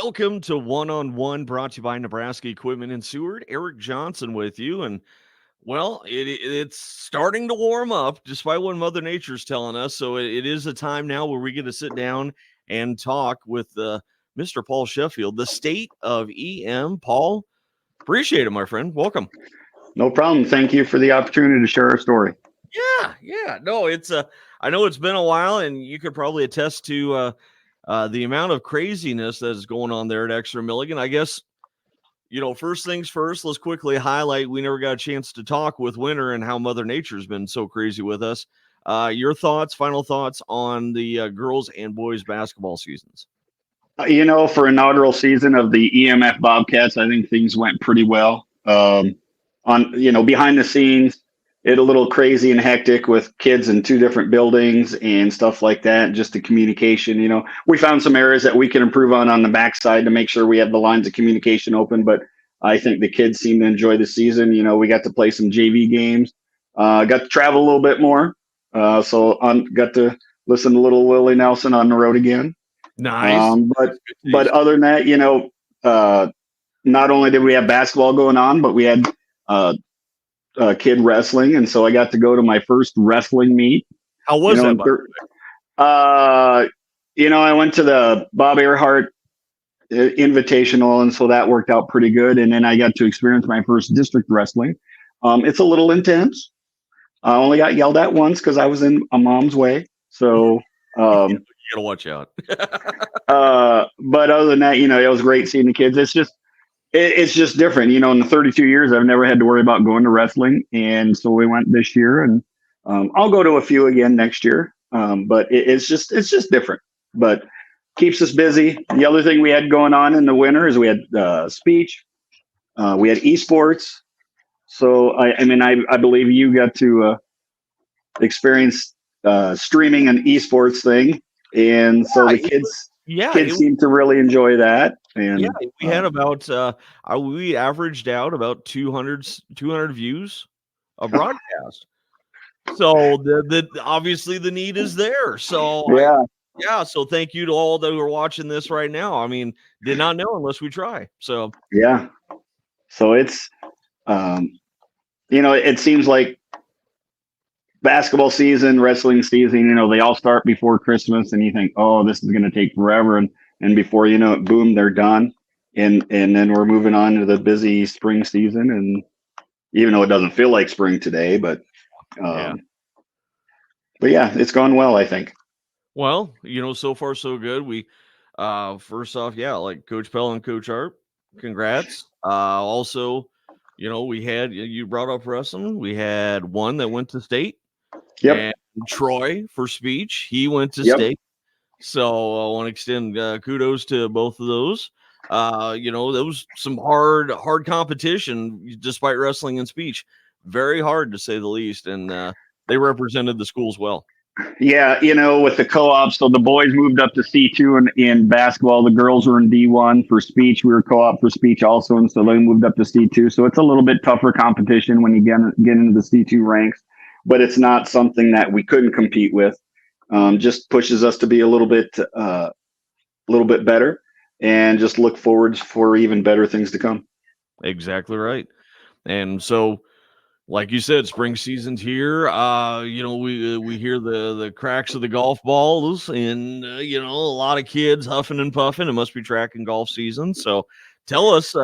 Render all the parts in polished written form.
Welcome to One on One, brought to you by Nebraska Equipment and Seward. Eric Johnson with you, and it's starting to warm up, despite what Mother Nature's telling us. So it is a time now where we get to sit down and talk with Mr. Paul Sheffield, the state of EM. Paul, appreciate it, my friend. Welcome. No problem. Thank you for the opportunity to share our story. Yeah. No, I know it's been a while, and you could probably attest to the amount of craziness that is going on there at Exeter Milligan. I guess, first things first, let's quickly highlight we never got a chance to talk with Winter and how Mother Nature's been so crazy with us. Your final thoughts on the girls and boys basketball seasons? For inaugural season of the EMF Bobcats, I think things went pretty well. Behind the scenes, it a little crazy and hectic with kids in two different buildings and stuff like that. Just the communication, we found some areas that we can improve on the backside to make sure we have the lines of communication open. But I think the kids seem to enjoy the season. We got to play some JV games, got to travel a little bit more. Got to listen to little Willie Nelson on the road again. Nice. But other than that, not only did we have basketball going on, but we had kid wrestling, and so I got to go to my first wrestling meet. How was that? I went to the Bob Earhart Invitational, and so that worked out pretty good. And then I got to experience my first district wrestling. It's a little intense. I only got yelled at once because I was in a mom's way. So you gotta watch out. But other than that, it was great seeing the kids. It's just different. In the 32 years, I've never had to worry about going to wrestling. And so we went this year, and I'll go to a few again next year. But it's just different, but keeps us busy. The other thing we had going on in the winter is we had speech. We had esports. So, I believe you got to experience streaming an esports thing. And so the kids seem to really enjoy that. And we had about we averaged out about 200 views a broadcast. So the obviously the need is there. So so thank you to all that are watching this right now. Did not know unless we try. So so it's it seems like basketball season, wrestling season, they all start before Christmas, and you think, oh, this is going to take forever. And before you know it, boom, they're done. And then we're moving on to the busy spring season. And even though it doesn't feel like spring today, but it's gone well, I think. Well, so far so good. We, first off, like Coach Pell and Coach Art, congrats. Also, we had, you brought up wrestling. We had one that went to state. Yep. And Troy for speech, he went to state. So I want to extend kudos to both of those. There was some hard competition despite wrestling and speech. Very hard to say the least. And they represented the schools well. Yeah, with the co-op, so the boys moved up to C2 in basketball. The girls were in D1 for speech. We were co-op for speech also, and so they moved up to C2. So it's a little bit tougher competition when you get into the C2 ranks, but it's not something that we couldn't compete with. Just pushes us to be a little bit better, and just look forward for even better things to come. Exactly right. And so, like you said, spring season's here. We hear the cracks of the golf balls, and a lot of kids huffing and puffing. It must be track and golf season. So, tell us,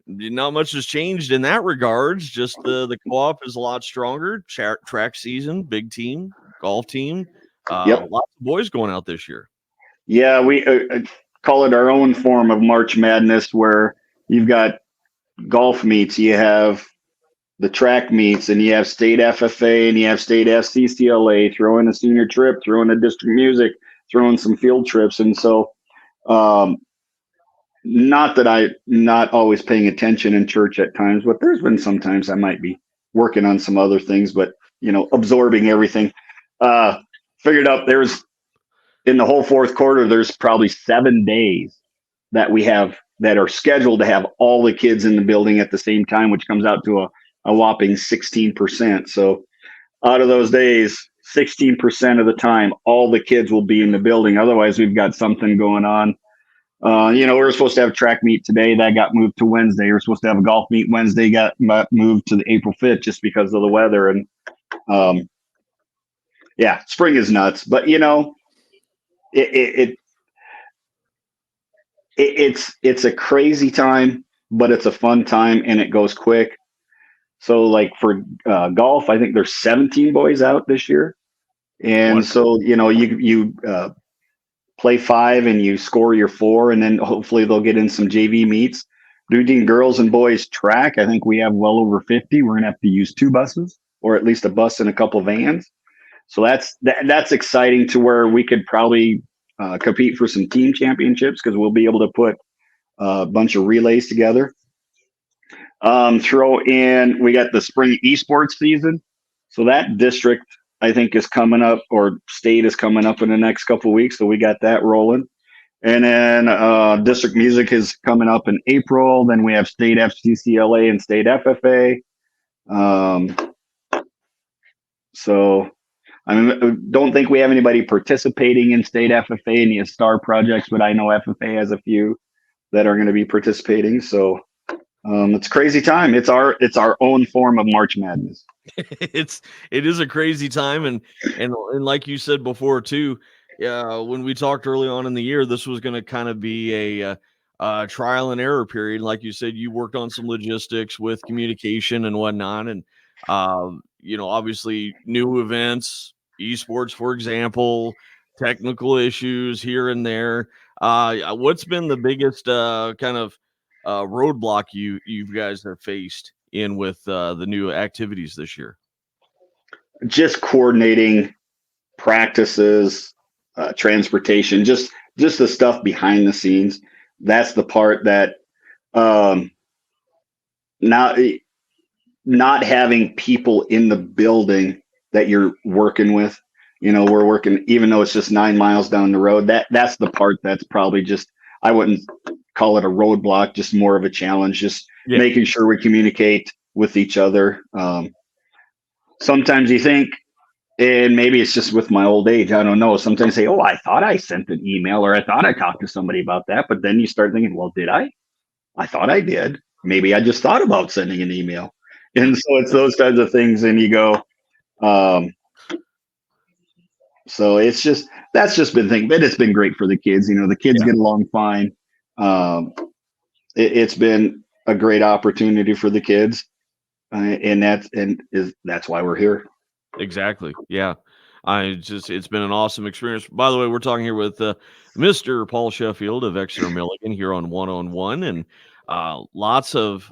not much has changed in that regards. Just the co-op is a lot stronger. Track season, big team, golf team. Lots of boys going out this year. Yeah, we call it our own form of March Madness, where you've got golf meets, you have the track meets, and you have state FFA, and you have state FCCLA, throw in a senior trip, throw in a district music, throw in some field trips. And so not that I'm not always paying attention in church at times, but there's been sometimes I might be working on some other things, but absorbing everything. Figured out there's, in the whole fourth quarter, there's probably 7 days that we have that are scheduled to have all the kids in the building at the same time, which comes out to a whopping 16%. So out of those days, 16% of the time, all the kids will be in the building. Otherwise, we've got something going on We were supposed to have a track meet today. That got moved to Wednesday. We were supposed to have a golf meet Wednesday. Got moved to the April 5th just because of the weather. And um, yeah, spring is nuts. But it, it, it it's a crazy time, but it's a fun time and it goes quick. So like for golf, I think there's 17 boys out this year, and What? so you play five and you score your four, and then hopefully they'll get in some JV meets. Doing girls and boys track, I think we have well over 50. We're gonna have to use two buses, or at least a bus and a couple vans. So that's exciting to where we could probably compete for some team championships because we'll be able to put a bunch of relays together. Throw in, we got the spring esports season. So that district, I think, is coming up, or state is coming up in the next couple of weeks. So we got that rolling. And then district music is coming up in April. Then we have state FCCLA and state FFA. Um, so I mean, don't think we have anybody participating in state FFA, any STAR projects, but I know FFA has a few that are going to be participating. So it's a crazy time. It's our own form of March Madness. It is a crazy time, and like you said before too, when we talked early on in the year, this was going to kind of be a trial and error period. Like you said, you worked on some logistics with communication and whatnot, and obviously new events, esports, for example, technical issues here and there. What's been the biggest kind of roadblock you guys have faced in with the new activities this year? Just coordinating practices, transportation, just the stuff behind the scenes. That's the part that um, not not having people in the building that you're working with. We're working, even though it's just 9 miles down the road. That's the part that's probably just, I wouldn't call it a roadblock, just more of a challenge. Just Yeah. making sure we communicate with each other. Sometimes you think, and maybe it's just with my old age, I don't know. Sometimes I say, "Oh, I thought I sent an email, or I thought I talked to somebody about that." But then you start thinking, "Well, did I? I thought I did. Maybe I just thought about sending an email." And so it's those kinds of things, and you go. Um, so that's just been thing, but it's been great for the kids. The kids Yeah. get along fine. Um, it's been a great opportunity for the kids, that's why we're here. Exactly. Yeah. It's been an awesome experience. By the way, we're talking here with Mr. Paul Sheffield of Exeter Milligan here on One on One, and lots of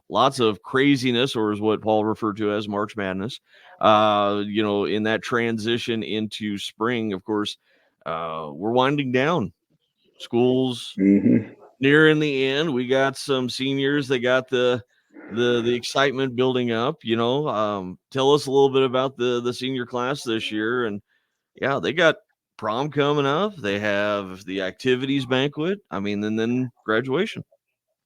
craziness, or is what Paul referred to as March Madness. In that transition into spring, of course, we're winding down. Schools Hmm. nearing the end. We got some seniors. They got the excitement building up. Tell us a little bit about the senior class this year. And yeah, they got prom coming up. They have the activities banquet. I mean, and then graduation.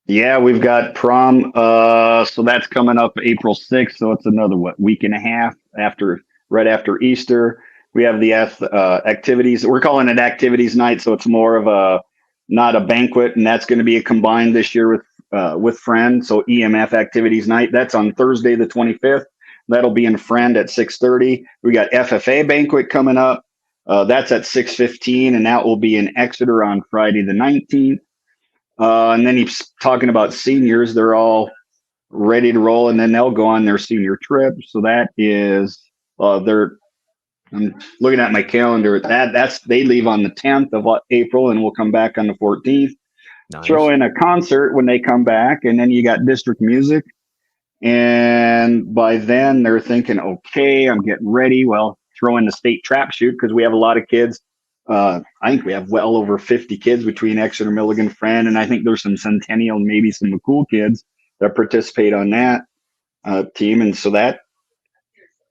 Yeah, we've got prom. So that's coming up April 6th. So it's another week and a half right after Easter. We have the activities. We're calling it activities night, so it's more of a not a banquet, and that's going to be a combined this year with Friend. So EMF activities night. That's on Thursday the 25th. That'll be in Friend at 6:30. We got FFA banquet coming up. That's at 6:15, and that will be in Exeter on Friday the 19th. And then he's talking about seniors. They're all ready to roll, and then they'll go on their senior trip. So that is, they're. I'm looking at my calendar. That's they leave on the 10th of April, and we'll come back on the 14th. Throw Nice. in a concert when they come back, and then you got district music. And by then they're thinking, okay, I'm getting ready. Well, throw in the state trap shoot because we have a lot of kids. I think we have well over 50 kids between Exeter, Milligan, Friend, and I think there's some Centennial and maybe some McCool kids that participate on that team. And so that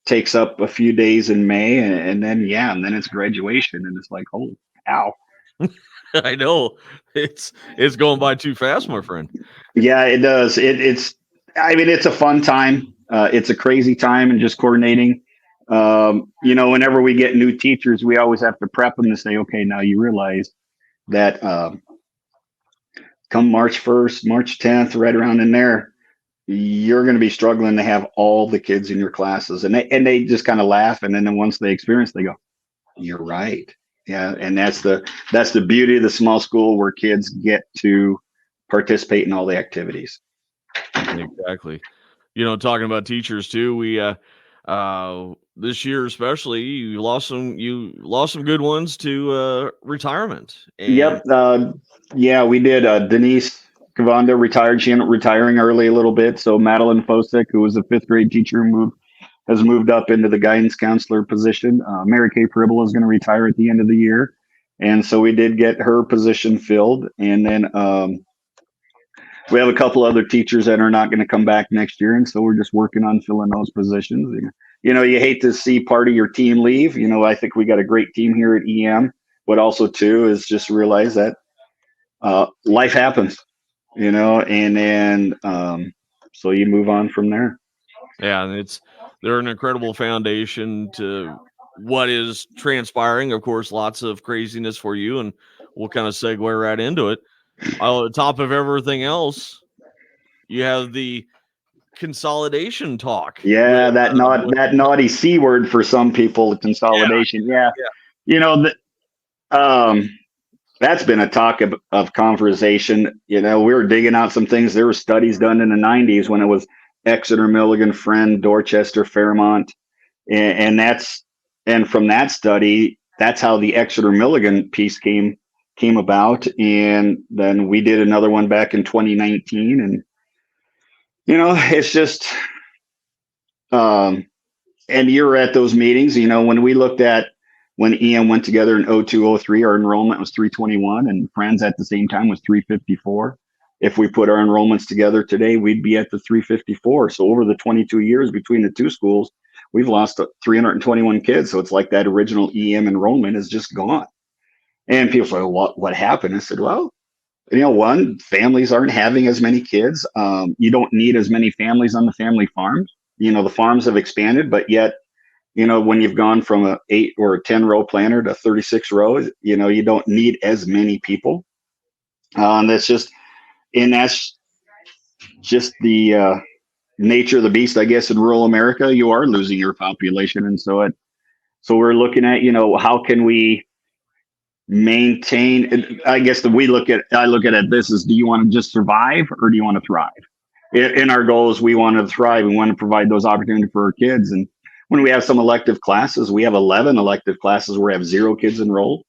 takes up a few days in May, and then it's graduation, and it's like, holy cow. I know it's going by too fast, my friend. Yeah, it does. I mean, it's a fun time. It's a crazy time, and just coordinating. Whenever we get new teachers, we always have to prep them to say, okay, now you realize that come March 1st, March 10th, right around in there, you're going to be struggling to have all the kids in your classes. And they just kind of laugh. And then once they experience, they go, you're right. Yeah. And that's the beauty of the small school, where kids get to participate in all the activities. Exactly. Talking about teachers too, we this year especially, you lost some good ones to retirement. And Yep. Yeah, we did. Denise Cavanda retired. She ended up retiring early a little bit. So Madeline Fosick, who was a fifth grade teacher, has moved up into the guidance counselor position. Mary Kay Pribble is going to retire at the end of the year. And so we did get her position filled. And then we have a couple other teachers that are not going to come back next year. And so we're just working on filling those positions. You hate to see part of your team leave. I think we got a great team here at EM. But also, too, is just realize that life happens, and then so you move on from there. yeah, and they're an incredible foundation to what is transpiring. Of course, lots of craziness for you, and we'll kind of segue right into it. On top of everything else, you have the consolidation talk with Yeah, that naughty C word for some people, yeah, consolidation. Yeah, yeah. um, that's been a talk of conversation. We were digging out some things. There were studies done in the '90s when it was Exeter, Milligan, Friend, Dorchester, Fairmont, and from that study, that's how the Exeter Milligan piece came about. And then we did another one back in 2019, and it's just and you're at those meetings. When we looked at when EM went together in 0203, our enrollment was 321, and Friends at the same time was 354. If we put our enrollments together today, we'd be at the 354. So over the 22 years between the two schools, we've lost 321 kids. So it's like that original EM enrollment is just gone. And people say, well, what happened? I said, well, one, families aren't having as many kids. You don't need as many families on the family farms. The farms have expanded, but yet, when you've gone from a 8 or a 10 row planter to 36 rows, you don't need as many people. And that's just the nature of the beast, I guess. In rural America, you are losing your population. And so we're looking at, how can we maintain, I guess I look at it this is, do you want to just survive or do you want to thrive? In our goals, we want to thrive. We want to provide those opportunities for our kids. And when we have some elective classes, we have 11 elective classes where we have 0 kids enrolled.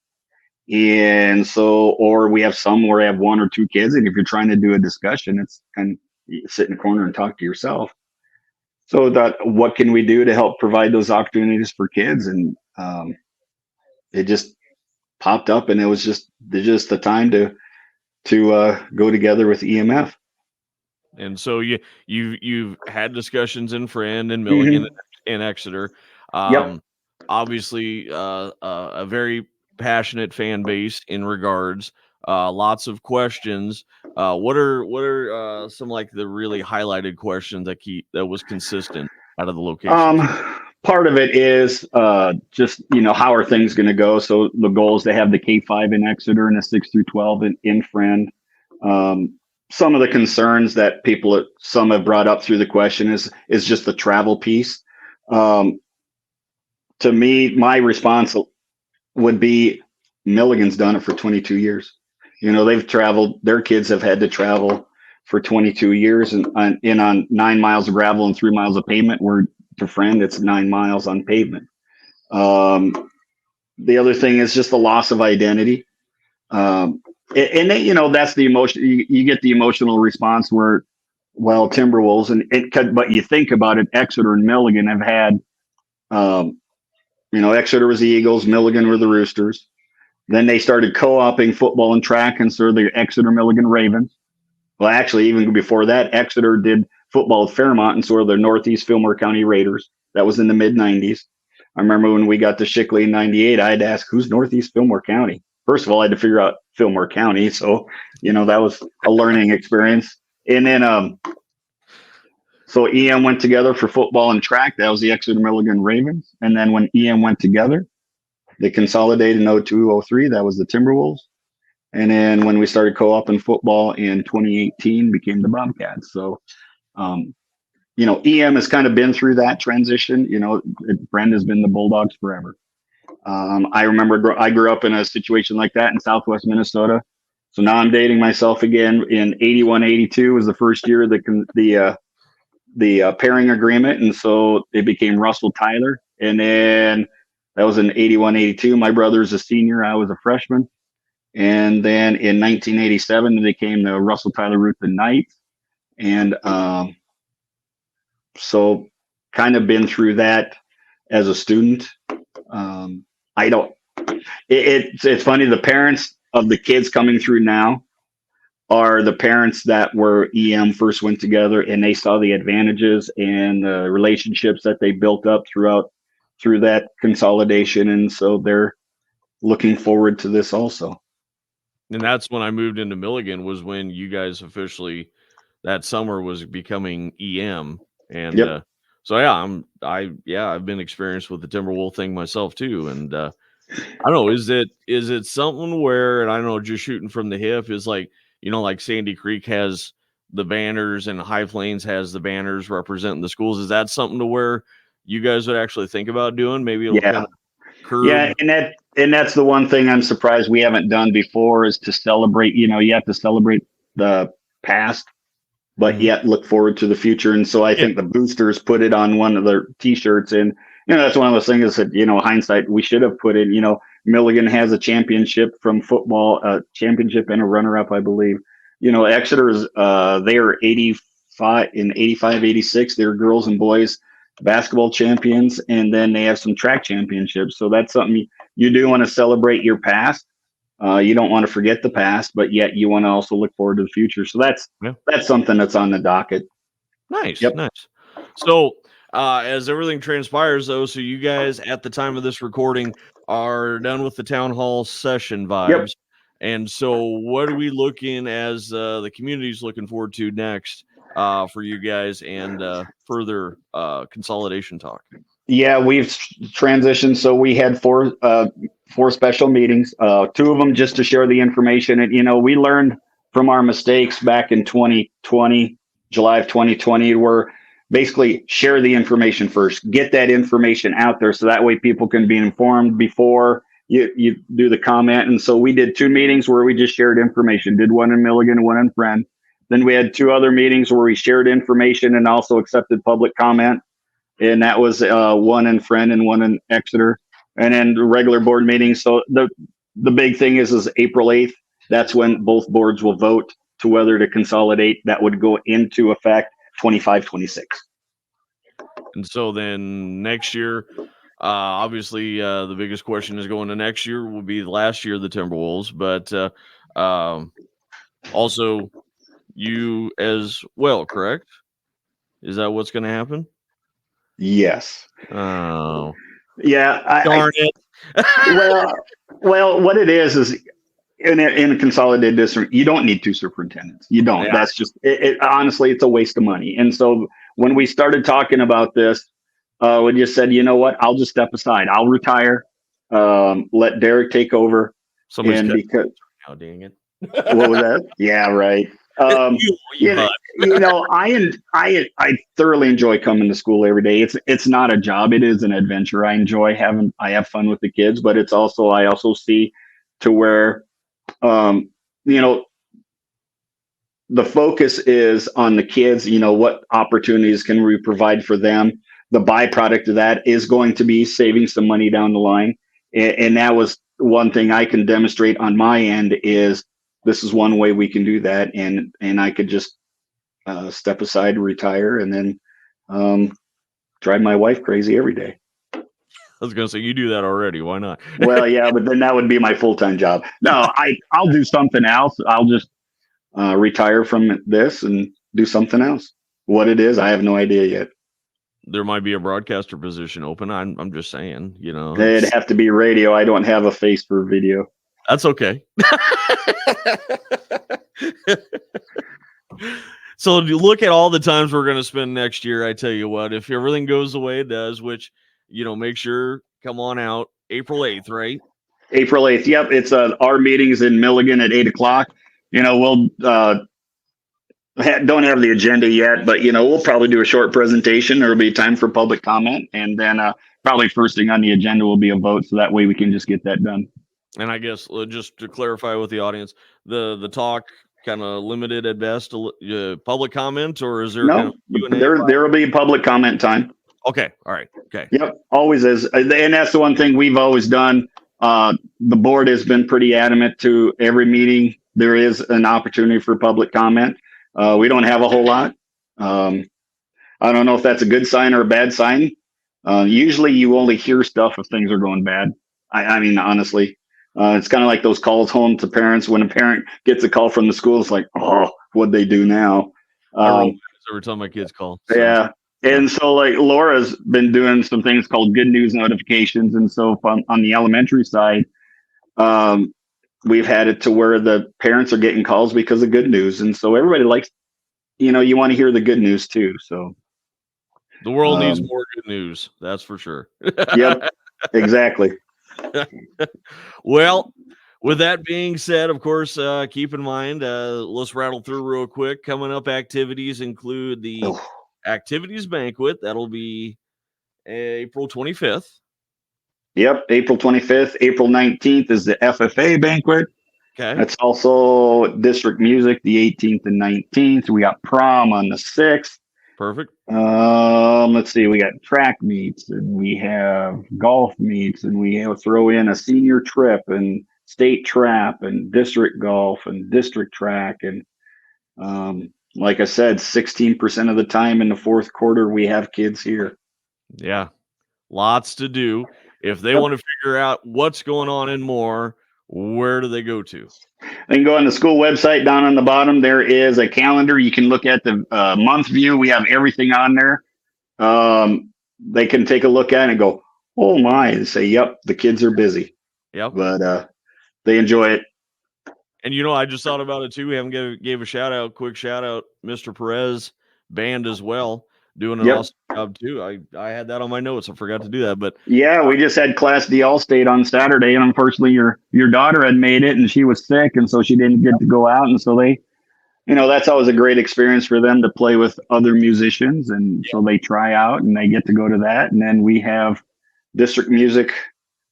And so, or we have some where we have 1 or 2 kids. And if you're trying to do a discussion, it's kind of sit in a corner and talk to yourself. So what can we do to help provide those opportunities for kids? And it just popped up, and it was just the time to go together with EMF. And so you've had discussions in Friend and Milligan Mm-hmm. and Exeter. Yep. Obviously, a very passionate fan base in regards. Lots of questions. What are some like the really highlighted questions that was consistent out of the locations? Part of it is just how are things going to go. So the goal is to have the K5 in Exeter and a 6 through 12 in Friend. Some of the concerns that some have brought up through the question is just the travel piece. To me, my response would be Milligan's done it for 22 years. They've traveled. Their kids have had to travel for 22 years, and on 9 miles of gravel and 3 miles of pavement. Where to Friend, it's 9 miles on pavement. The other thing is just the loss of identity. And that's the emotion. You get the emotional response where, well, Timberwolves but you think about it, Exeter and Milligan have had, Exeter was the Eagles, Milligan were the Roosters. Then they started co-oping football and track, and so the Exeter Milligan Ravens. Well, actually, even before that, Exeter did football at Fairmont, and so are the Northeast Fillmore County Raiders. That was in the mid '90s. I remember when we got to Shickley in '98, I had to ask, who's Northeast Fillmore County? First of all, I had to figure out Fillmore County. So, that was a learning experience. And then, so EM went together for football and track. That was the Exeter Milligan Ravens. And then when EM went together, they consolidated in 0203. That was the Timberwolves. And then when we started co-op in football in 2018, became the Bobcats. So, um, EM has kind of been through that transition. Brenda's been the Bulldogs forever. I remember I grew up in a situation like that in Southwest Minnesota. So now I'm dating myself again. In 81, 82 was the first year the pairing agreement, and so it became Russell Tyler. And then that was in 81, 82. My brother's a senior. I was a freshman. And then in 1987, they became the Russell Tyler Ruth the Knights. And so kind of been through that as a student. I don't, it's funny. The parents of the kids coming through now are the parents that were EM first went together, and they saw the advantages and the relationships that they built up through that consolidation. And so they're looking forward to this also. And that's when I moved into Milligan, was when you guys officially that summer was becoming EM. And Yep. so yeah, I've been experienced with the Timberwolf thing myself too. And I don't know, is it something where, and I don't know, just shooting from the hip, is like, like Sandy Creek has the banners and High Plains has the banners representing the schools. Is that something to where you guys would actually think about doing? Maybe it'll kind of curb. Yeah, and that's the one thing I'm surprised we haven't done before, is to celebrate. You have to celebrate the past, but yet look forward to the future. And so I think the boosters put it on one of their T-shirts, and that's one of those things that hindsight we should have put in. Milligan has a championship from football, a championship and a runner-up, I believe. Exeter's they are 85 in 85, 86. They're girls and boys basketball champions, and then they have some track championships. So that's something you do want to celebrate your past. You don't want to forget the past, but yet you want to also look forward to the future. So that's something that's on the docket. Nice. Nice. So as everything transpires, though, so you guys at the time of this recording are done with the town hall session vibes. And so what are we looking as the community's looking forward to next for you guys and further consolidation talk? Yeah, we've transitioned. So we had four special meetings, two of them just to share the information. And, we learned from our mistakes back in 2020, July of 2020, where basically share the information first, get that information out there. So that way people can be informed before you do the comment. And so we did two meetings where we just shared information, did one in Milligan, one in Friend. Then we had two other meetings where we shared information and also accepted public comment. And that was one in Friend and one in Exeter, and then the regular board meetings. So the big thing is April 8th. That's when both boards will vote to whether to consolidate. That would go into effect 25-26. And so then next year, obviously the biggest question is going to next year will be last year, the Timberwolves, but also you as well, correct? Is that what's going to happen? Yes. Oh, yeah. Darn it. Well, what it is in a consolidated district, you don't need two superintendents. You don't. Yeah. That's just honestly, it's a waste of money. And so when we started talking about this, we just said, you know what? I'll just step aside. I'll retire. Let Derek take over. Somebody's because dang it. What was that? Yeah, right. I thoroughly enjoy coming to school every day. It's not a job. It is an adventure. I have fun with the kids, but I also see to where, the focus is on the kids. What opportunities can we provide for them? The byproduct of that is going to be saving some money down the line. And that was one thing I can demonstrate on my end is this is one way we can do that. And I could just step aside, retire, and then drive my wife crazy every day. I was going to say, you do that already. Why not? Well, yeah, but then that would be my full-time job. No, I'll do something else. I'll just retire from this and do something else. What it is, I have no idea yet. There might be a broadcaster position open. I'm just saying, It'd have to be radio. I don't have a face for video. That's okay. So look at all the times we're going to spend next year. I tell you what, if everything goes the way it does, which, make sure, come on out April 8th, right? April 8th. Yep. It's our meetings in Milligan at 8 o'clock. We'll don't have the agenda yet, but we'll probably do a short presentation. There'll be time for public comment, and then probably first thing on the agenda will be a vote, so that way we can just get that done. And I guess just to clarify with the audience, the talk kind of limited at best to public comment, or is there kind of Q&A? There will be public comment time. Okay. All right. Okay. Yep. Always is, and that's the one thing we've always done. The board has been pretty adamant to every meeting. There is an opportunity for public comment. We don't have a whole lot. I don't know if that's a good sign or a bad sign. Usually you only hear stuff if things are going bad. I mean, honestly, it's kind of like those calls home to parents when a parent gets a call from the school. It's like, oh, what'd they do now? I roll every time my kids call. So. Yeah. And so like Laura's been doing some things called good news notifications. And so on the elementary side, we've had it to where the parents are getting calls because of good news. And so everybody likes, you want to hear the good news too. So the world needs more good news. That's for sure. Yep, exactly. Well, with that being said, of course, keep in mind, let's rattle through real quick. Coming up activities include the activities banquet. That'll be April 25th. Yep, April 25th. April 19th is the FFA banquet. Okay. That's also district music, the 18th and 19th. We got prom on the 6th. Perfect. Let's see. We got track meets, and we have golf meets, and we have throw in a senior trip and state trap and district golf and district track. And like I said, 16% of the time in the fourth quarter, we have kids here. Yeah. Lots to do. If they want to figure out what's going on and more, where do they go to? They can go on the school website. Down on the bottom, there is a calendar. You can look at the month view. We have everything on there. They can take a look at it and go, oh my, and say, yep, the kids are busy. Yep. But they enjoy it. And I just thought about it too. We haven't gave a quick shout out, Mr. Perez band as well, doing an awesome job too. I had that on my notes. I forgot to do that, but yeah, we just had Class D All-State on Saturday, and unfortunately, your daughter had made it, and she was sick, and so she didn't get to go out, and so they, that's always a great experience for them to play with other musicians, and so they try out, and they get to go to that, and then we have district music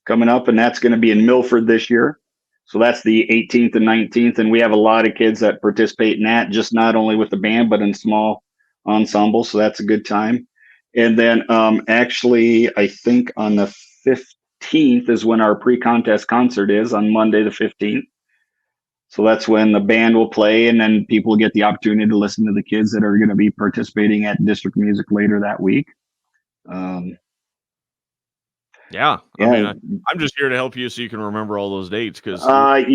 coming up, and that's going to be in Milford this year. So that's the 18th and 19th, and we have a lot of kids that participate in that, just not only with the band, but in small ensembles. So that's a good time. And then actually, I think on the 15th is when our pre-contest concert is, on Monday the 15th. So that's when the band will play, and then people get the opportunity to listen to the kids that are going to be participating at district music later that week. Yeah. I mean, I'm just here to help you so you can remember all those dates, because I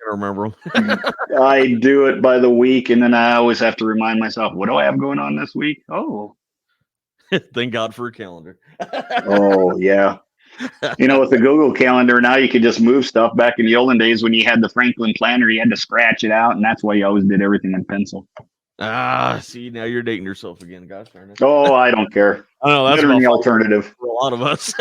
remember them. I do it by the week, and then I always have to remind myself, what do I have going on this week? Oh, thank God for a calendar. Oh yeah. With the Google Calendar now, you can just move stuff. Back in the olden days when you had the Franklin planner, you had to scratch it out, and that's why you always did everything in pencil. See, now you're dating yourself again. Gosh darn it. Oh, I don't care. I know that's the alternative for a lot of us.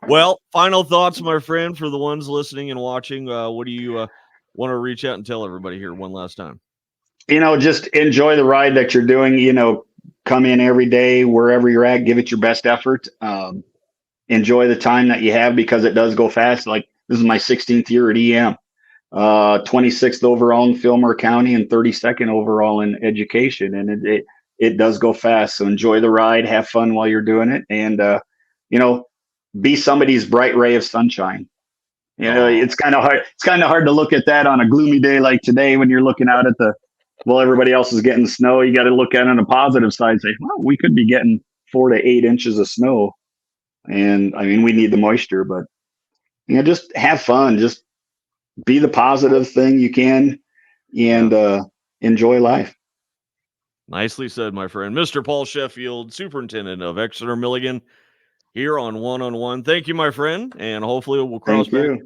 Well, final thoughts, my friend, for the ones listening and watching. What do you want to reach out and tell everybody here one last time? Just enjoy the ride that you're doing. Come in every day, wherever you're at, give it your best effort. Enjoy the time that you have, because it does go fast. Like, this is my 16th year at EM. 26th overall in Fillmore County and 32nd overall in education. And it does go fast. So enjoy the ride, have fun while you're doing it. And, be somebody's bright ray of sunshine. It's kind of hard. It's kind of hard to look at that on a gloomy day like today, when you're looking out at everybody else is getting snow. You got to look at it on the positive side and say, well, we could be getting 4 to 8 inches of snow. And I mean, we need the moisture, but just have fun. Just be the positive thing you can, and enjoy life. Nicely said, my friend. Mr. Paul Sheffield, Superintendent of Exeter Milligan, here on One on One. Thank you, my friend, and hopefully we'll cross back